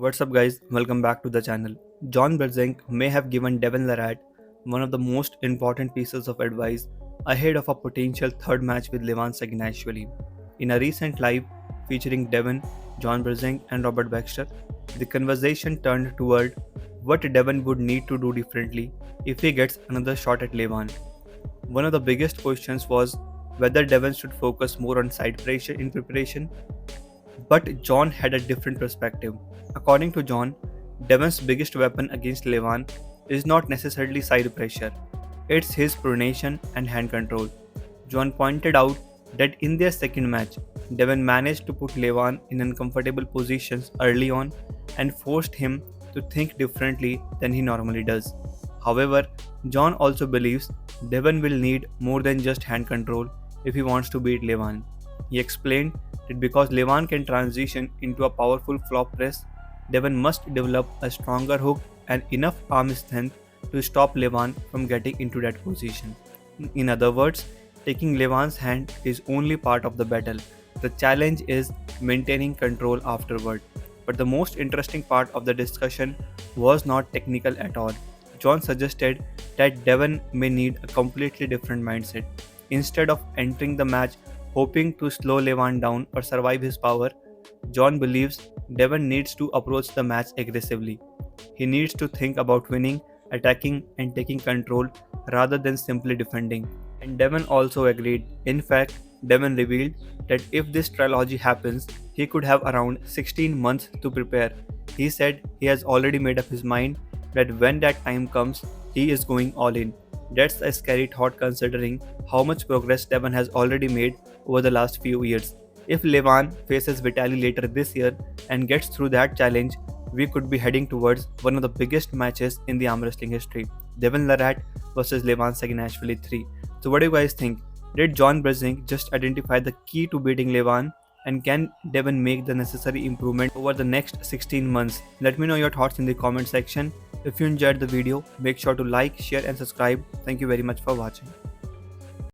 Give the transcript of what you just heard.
What's up, guys? Welcome back to the channel. John Berzink may have given Devin Larratt one of the most important pieces of advice ahead of a potential third match with Levan Saginashvili. In a recent live featuring Devin, John Berzink, and Robert Baxter, the conversation turned toward what Devin would need to do differently if he gets another shot at Levan. One of the biggest questions was whether Devin should focus more on side pressure in preparation, but John had a different perspective. According to John, Devon's biggest weapon against Levan is not necessarily side pressure, it's his pronation and hand control. John pointed out that in their second match, Devon managed to put Levan in uncomfortable positions early on and forced him to think differently than he normally does. However, John also believes Devon will need more than just hand control if he wants to beat Levan. He explained that because Levan can transition into a powerful flop press, Devon must develop a stronger hook and enough arm strength to stop Levan from getting into that position. In other words, taking Levan's hand is only part of the battle. The challenge is maintaining control afterward. But the most interesting part of the discussion was not technical at all. John suggested that Devon may need a completely different mindset. Instead of entering the match hoping to slow Levan down or survive his power, John believes Devon needs to approach the match aggressively. He needs to think about winning, attacking, and taking control rather than simply defending. And Devon also agreed. In fact, Devon revealed that if this trilogy happens, he could have around 16 months to prepare. He said he has already made up his mind that when that time comes, he is going all in. That's a scary thought considering how much progress Devon has already made over the last few years. If Levan faces Vitali later this year and gets through that challenge, we could be heading towards one of the biggest matches in the arm wrestling history. Devin Larratt versus Levan Saginashvili 3. So what do you guys think? Did John Brezink just identify the key to beating Levan? And can Devin make the necessary improvement over the next 16 months? Let me know your thoughts in the comment section. If you enjoyed the video, make sure to like, share and subscribe. Thank you very much for watching.